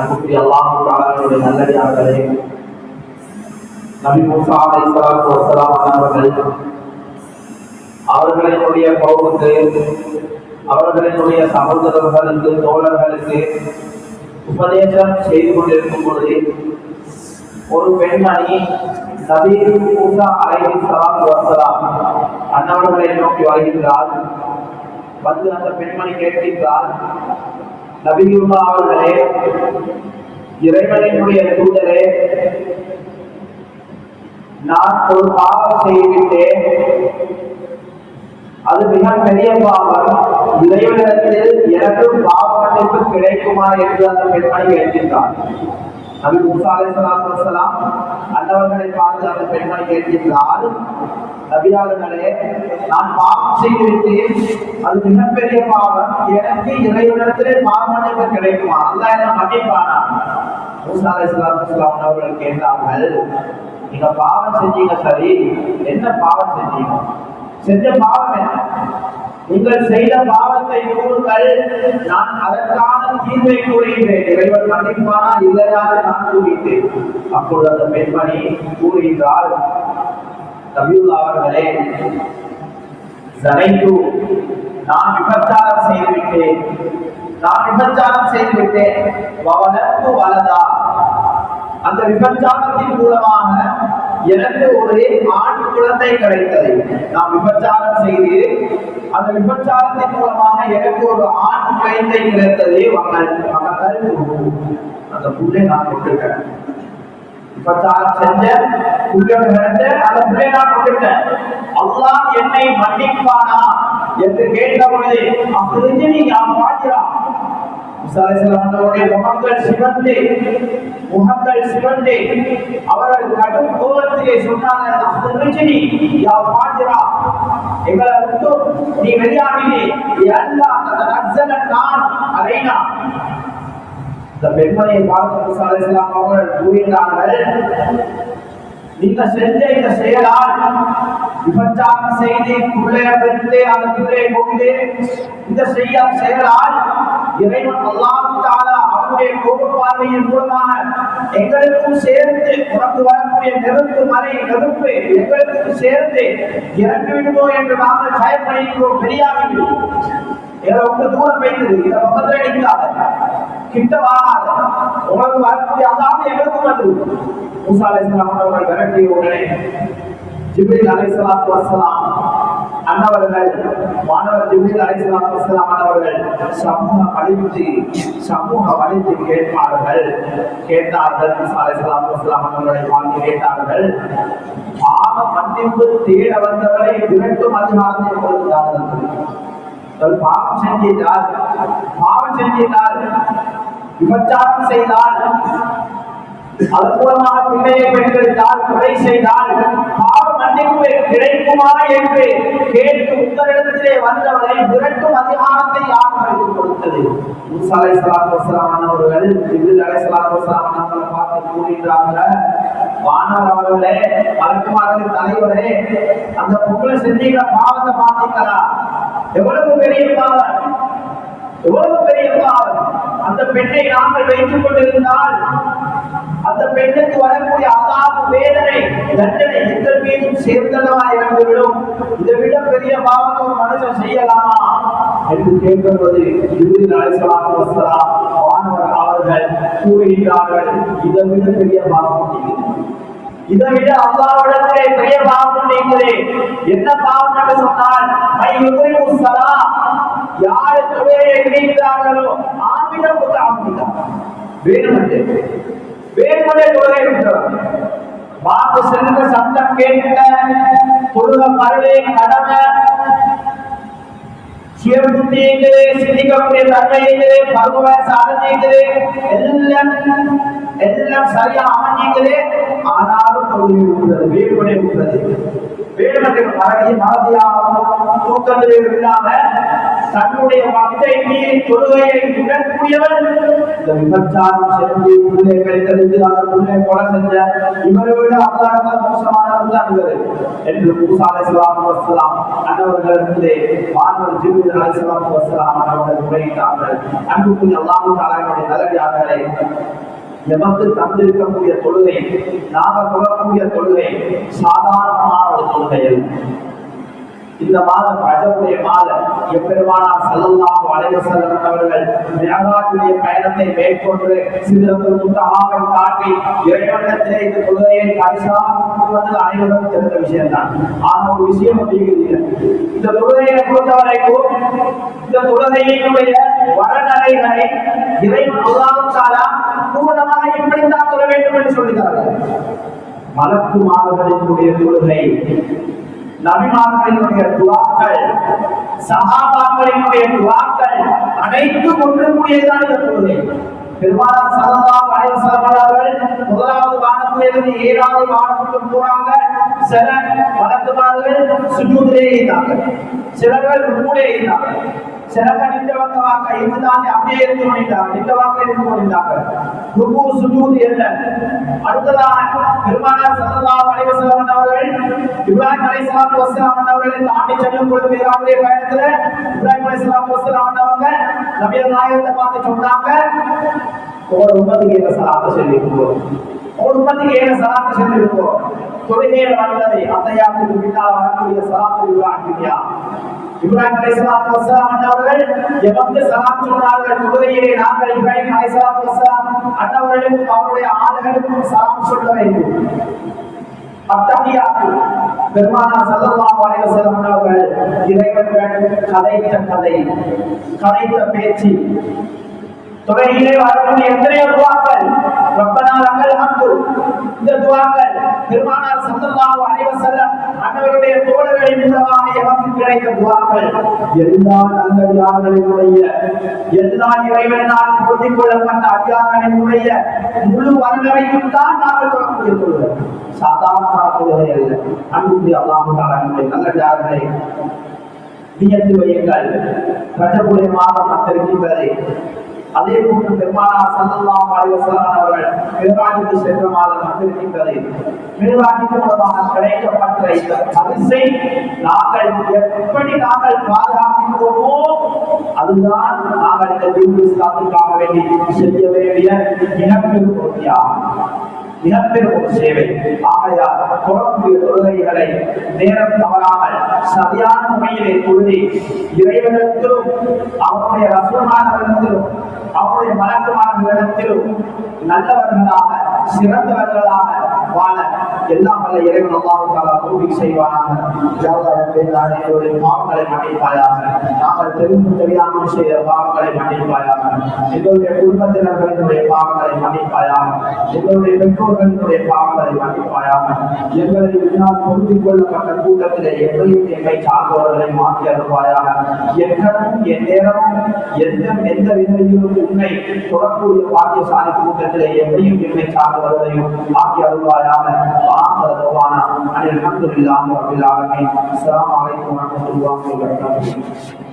அன்புக்குரிய அல்லாஹ் தஆலாவுடைய நல்லடியார்களே, நபி மூசா அலைஹிஸ்ஸலாத்து வஸ்ஸலாம் அவர்களினுடைய கௌமுக்கு, அவர்களினுடைய சகோதரர்களுக்கு, தோழர்களுக்கு உபதேசம் செய்து கொண்டிருக்கும் பொழுது ஒரு பெண்மணி நபி மூசா அலைஹிஸ்ஸலாத்து வஸ்ஸலாம் அன்னவர்களை நோக்கி வருகின்றார். வந்து அந்த பெண்மணி கேட்கின்றார், நபியுல்லா அவர்களே, இறைவனினுடைய தூதரே, நான் ஒரு பாவம் செய்துவிட்டேன், அது மிக பெரிய பாவம், இறைவனிடத்தில் எனக்கு பாவ மன்னிப்பு கிடைக்குமா என்று அந்த பெண்மணி கேட்கின்றார். நபி மூசா அலைஹிஸ்ஸலாத்து வஸ்ஸலாம் அன்னவர்களை பார்த்து அந்த பெண்மணி கேட்கின்றார், நபியாளர்களே, நான் பாவம் செய்துவிட்டேன், அது மிகப்பெரிய பாவம், எனக்கு இறைவனிடத்திலே பாவ மன்னிப்பு கிடைக்குமா, அல்லாஹ் என்ன மன்னிப்பானா? மூசா அலைஹிஸ்ஸலாத்து வஸ்ஸலாம் அவர்கள் கேட்டார்கள், நீங்க பாவம் செஞ்சீங்க, சரி, என்ன பாவம் செஞ்சீங்க? செஞ்ச பாவம் என்ன? நீங்கள் செய்த பாவத்தை கூறுங்கள், நான் அதற்கான தீர்வை கூறுகின்றேன், இறைவன் மன்னிப்பானா இல்லையா நான் கூறுகின்றேன். அப்பொழுது அந்த பெண்மணி கூறுகின்றால், நபியுல்லா அவர்களே, நான் விபச்சாரம் செய்துவிட்டேன், வலதா, அந்த விபச்சாரத்தின் மூலமாக எனக்கு ஒரு ஆண் குழந்தை கிடைத்தது. நான் விபச்சாரம் செய்து அந்த விபச்சாரத்தின் மூலமாக எனக்கு ஒரு ஆண் குழந்தை கிடைத்தது. அந்த புள்ளை நான் கொண்டுட்டேன், விபச்சாரம் செஞ்ச அந்த புள்ளை நான் கொண்டுட்டேன், அல்லாஹ் என்னை மன்னிப்பானா என்று கேட்டபொழுது அப்பொழுது நீங்க பாக்கிறா முகங்கள் சிவந்தே அவர்கள் கடும் கோபத்திலே சொன்னார்கள், எங்களை விட்டு நீ வெளியாகினே, இந்த பெண்மணியை பார்த்து மூசா அலைஹிஸ்ஸலாம் அவர்கள் கூறினார்கள், நீங்க செஞ்ச இந்த செயலால், விபச்சாரம் செய்து புள்ளைய பெற்று அந்த பிள்ளையை கொண்டு இந்த செயலால் இறைவன் அல்லாஹ் தஆலா அவருடைய கோப பார்வையின் மூலமாக எங்களுக்கும் சேர்த்து உனக்கு வரக்கூடிய நெருப்பு, மலை நெருப்பு எங்களுக்கும் சேர்த்து இறங்கி விடுமோ என்று நாங்கள் பயப்படுகிறோம். வெளியாகிவிடும், எங்களை ரொம்ப தூரம் வைத்தது, இதை பக்கத்தில் நிற்காத, கிட்ட வாராத, உங்களுக்கு வரக்கூடிய அதாவது எங்களுக்கும் வந்து. மூசா அலைஹிஸ்ஸலாம் அவர்கள் விரட்டிய உடனே ஜிப்ரீல் அலைஹிஸ்ஸலாத்து வஸ்ஸலாம் அன்னவர்கள், மாணவர் ஜிப்ரீல் அலைஹிஸ்ஸலாத்து வஸ்ஸலாம் அன்னவர்கள் சமூக வழித்து கேட்டார்கள். மூசா அலைஹிஸ்ஸலாத்து வஸ்ஸலாம் அன்னவர்களை பார்த்து கேட்டார்கள், பாவ மன்னிப்பு தேட வந்தவரை விரட்டும் அதிகாரத்தை கொடுத்தார்கள். பாவம் செஞ்சிட்டார், விபச்சாரம் செய்தால், அதன் மூலமாக பிள்ளையை பெற்றெடுத்தால், கொலை செய்தால் பாவ மன்னிப்பு கிடைக்குமா என்று கேட்டு உங்களிடத்திலே வந்தவரை விரட்டும் அதிகாரத்தை யாருக்கு கொடுத்தது? மூசா அலைஹிஸ்ஸலாத்து வஸ்ஸலாம் அவர்கள் ஜிப்ரீல் அலைஹிஸ்ஸலாத்து வஸ்ஸலாம் அவர்களை பார்த்து கூறுகிறார்கள், வானவர் அவர்களே, மலக்குமார்களின் தலைவரே, அந்த பொங்கலை செஞ்சீங்க பாவத்தை பார்த்தீங்களா? எவ்வளவு பெரிய பாவம், எவ்வளவு பெரிய பாவம்! அந்த பெண்ணை நாங்கள் வைத்துக் கொண்டிருந்தால் அந்த பெண்ணுக்கு வரக்கூடிய அதாவது வேதனை, தண்டனை எங்கள் மீதும் சேர்ந்தனவா இறந்துவிடும். இதை விட பெரிய பாவத்தை ஒரு மனுஷன் செய்யலாமா என்று கேட்கும்போது ஜிப்ரீல் அலைஹிஸ்ஸலாத்து வஸ்ஸலாம் வானவர் அவர்கள் கூறுகிறார்கள், இதை விட பெரிய பாவம், இதை விட அல்லாஹ்விடத்திலே பெரிய பாவம் நீங்களே. என்ன பாவம் என்று சொன்னால், யாரு தொழுகையை விடுகிறார்களோ ஆமிதம் வேணுமனே தொழுகை விட்டார். பாம்பு சென்ற சத்தம் கேட்க தொழுக மறுவே கடமை, சுயபுத்தியிலே சிந்திக்கக்கூடிய தன்மையிலே பருவ சாதனைகளே எல்லாம் சரியா அமைஞ்சிங்களே, ஆனாலும் தொழுகை விடுகிறது, வேணுமனே விடுகிறது. வேணுமற்ற மறதியாகவும் தூக்கத்திலே இல்லாம தன்னுடைய மக்தை மீறி தொழுகையை விடக்கூடியவன் இந்த விபச்சாரம் செஞ்சு உள்ளே கழித்தறிந்து அந்த உள்ளே கொலை செஞ்ச இவரை விட அல்லாஹ் மோசமானவர் தான் இவர் என்று மூசா அலைஹிஸ்ஸலாத்து வஸ்ஸலாம் அன்னவர்களிடத்திலே வானவர் ஜிப்ரீல் அலைஹிஸ்ஸலாத்து வஸ்ஸலாம் அவர்கள் முறையிட்டார்கள். அன்புக்குரிய அல்லாஹ் தஆலாவுடைய நல்லடியார்களே, எமக்கு தந்திருக்கக்கூடிய தொழுகை, நாம தொழக்கூடிய தொழுகை சாதாரணமான ஒரு தொழுகை அல்ல. இந்த மாதம் ரஜபுடைய மாதம் எப்பெருமானார் ஸல்லல்லாஹு அலைஹி வஸல்லம் அவர்கள் மிஅராஜுடைய பயணத்தை மேற்கொண்டு சிதறத்துல் முன்தஹாவை தாண்டி இறைவனிடத்திலே இந்த தொழுகையை பரிசாக கொண்டு அனைவரும் தெரிந்த விஷயம்தான். ஆனா ஒரு விஷயம் அப்படிங்கிறது, இந்த தொழுகையை பொறுத்தவரைக்கும் இந்த தொழுகையினுடைய வடநடைகளை இறைவன் அல்லாஹ் தஆலா பூரணமாக இப்படித்தான் தொழ வேண்டும் என்று சொல்லித்தார்கள். மலக்குமார்களினுடைய தொழுகை, நபிமார்களினுடைய துஆக்கள், சஹாபாக்களினுடைய துஆக்கள் அனைத்தும் ஒன்று கூடியதுதான் இந்த தொழுகை. பெருமானார் ஸல்லல்லாஹு அலைஹி வஸல்லம் அவர்கள் முதலாவது வானத்திலிருந்து ஏழாவது வானத்துக்கு போறாங்க. சில மலக்குமார்கள் சுஜூதிலே இருந்தாங்க, சிலர்கள் ருக்குலே இருந்தாங்க, சிலர்கள் இந்த வாக்க இதுதான் அப்படியே இருந்து கொண்டிருந்தாங்க, இந்த வாக்கில் இருந்து கொண்டிருந்தாங்க. ருக்கு சுஜூத் என்ன? அடுத்ததாக பெருமானார் ஸல்லல்லாஹு அலைஹி வஸல்லம் அவர்கள் இப்ராஹிம் அலைஹிஸ்ஸலாத்து வஸ்ஸலாம் அவர்களை தாண்டி செல்லும் பொழுது மிராஜுடைய பயணத்துல இப்ராஹிம் அலைஹிஸ்ஸலாத்து வஸ்ஸலாம் அவங்க நபிகள் நாயகத்தை பார்த்து சொன்னாங்க, ஒரு உம்மத்துக்கு என்ன சலாத்தை சொல்லியிருக்கோம், ஒரு உம்மத்துக்கு என்ன சலாத்தை சொல்லியிருக்கோம். தொழுகையில் வந்ததை அத்தையாத்துக்கு பின்னால் வரக்கூடிய சலாத்து இப்ராஹிமியா. இப்ராஹிம் அலைஹிஸ்ஸலாத்து வஸ்ஸலாம் அவர்கள் எமக்கு சலாம் சொன்னார்கள். தொழுகையிலே நாங்கள் இப்ராஹிம் அலைஹிஸ்ஸலாத்து வஸ்ஸலாம் அன்னவர்களுக்கும் அவருடைய ஆளுகளுக்கும் சலாம் சொல்ல வேண்டும். அத்தஹியாத்து பெருமானார் ஸல்லல்லாஹு அலைஹி வஸல்லம் அவர்கள் இறைவனுடன் கதைத்த கதை, கதைத்த பேச்சு, தொழுகையிலே வரக்கூடிய எத்தனையோ துஆக்கள், ரப்பனா லக்கல் ஹம்து, இந்த துஆக்கள் பெருமானார் ஸல்லல்லாஹு அலைஹி வஸல்லம் அன்னவருடைய தோழர்களின் மூலமாக எமக்கு கிடைத்த துஆக்கள், எல்லா நல்லடியார்களினுடைய, எல்லா இறைவனால் பொருந்திக் கொள்ளப்பட்ட அடியார்களினுடைய முழு வரலாறையும் தான் நாங்கள் தொடரக்கூடிய தொழுகை, சாதாரண தொழுகை அல்ல. அன்புக்குரிய அல்லாஹ் தஆலாவுடைய நல்லடியார்களே, நியத்து வையுங்கள், ரஜபுடைய மாதம் வந்திருக்கின்றது. அதே போன்று பெருமானார் ஸல்லல்லாஹு அலைஹி வஸல்லம் அவர்கள் மிராஜுக்கு சென்ற மாதம் வந்திருக்கின்றது. மிராஜுக்கு மூலமாக கிடைக்கப்பட்ட இந்த பரிசை நாங்கள் எப்படி பாதுகாக்கின்றோமோ அதுதான் நாங்கள் இந்த தீன் இஸ்லாத்துக்காக வேண்டி செய்ய வேண்டிய மிகப்பெரும் ஒரு தியாகம், மிகப்பெரும் ஒரு சேவை. ஆகையால் தொடர்புடைய தொழுகைகளை நேரம் தவறாமல் சரியான முறையிலே தொழுதி இறைவனிடத்திலும் அவருடைய ரசூலுல்லாஹிடத்திலும் அவருடைய மலக்குமார்களிடத்திலும் நல்லவர்களாக சிறந்தவர்களாக வாழ எல்லாம் வல்ல இறைவன் அல்லாஹ் தஆலா தௌஃபீக் செய்வானாக. யா ரப்பே, எங்களுடைய பாவங்களை மன்னிப்பாயாக, நாங்கள் தெரிந்து தெரியாமல் செய்த பாவங்களை மன்னிப்பாயாக, எங்களுடைய குடும்பத்தினர்களினுடைய பாவங்களை மன்னிப்பாயாக, எங்களுடைய பெற்றோர்களினுடைய பாவங்களை மன்னிப்பாயாக, எங்களை பின்னால் பொருந்திக் கொள்ளப்பட்ட கூட்டத்திலே எங்களையும் எங்களை சார்ந்தவர்களை மாற்றி அருள்வாயாக. எங்கனும் எந்நேரமும் எந்த விதத்திலும் உண்மை தொடர்புடைய பாக்கியசாலி கூட்டத்திலே எப்படியும் என்னை சார்ந்தவர்களையும் ஆக்கி அருள்வாயாக. அல்ஹம்துலில்லாஹி ரப்பில் ஆலமீன். அஸ்ஸலாமு அலைக்கும் வரஹ்மத்துல்லாஹி வபரகாத்துஹு.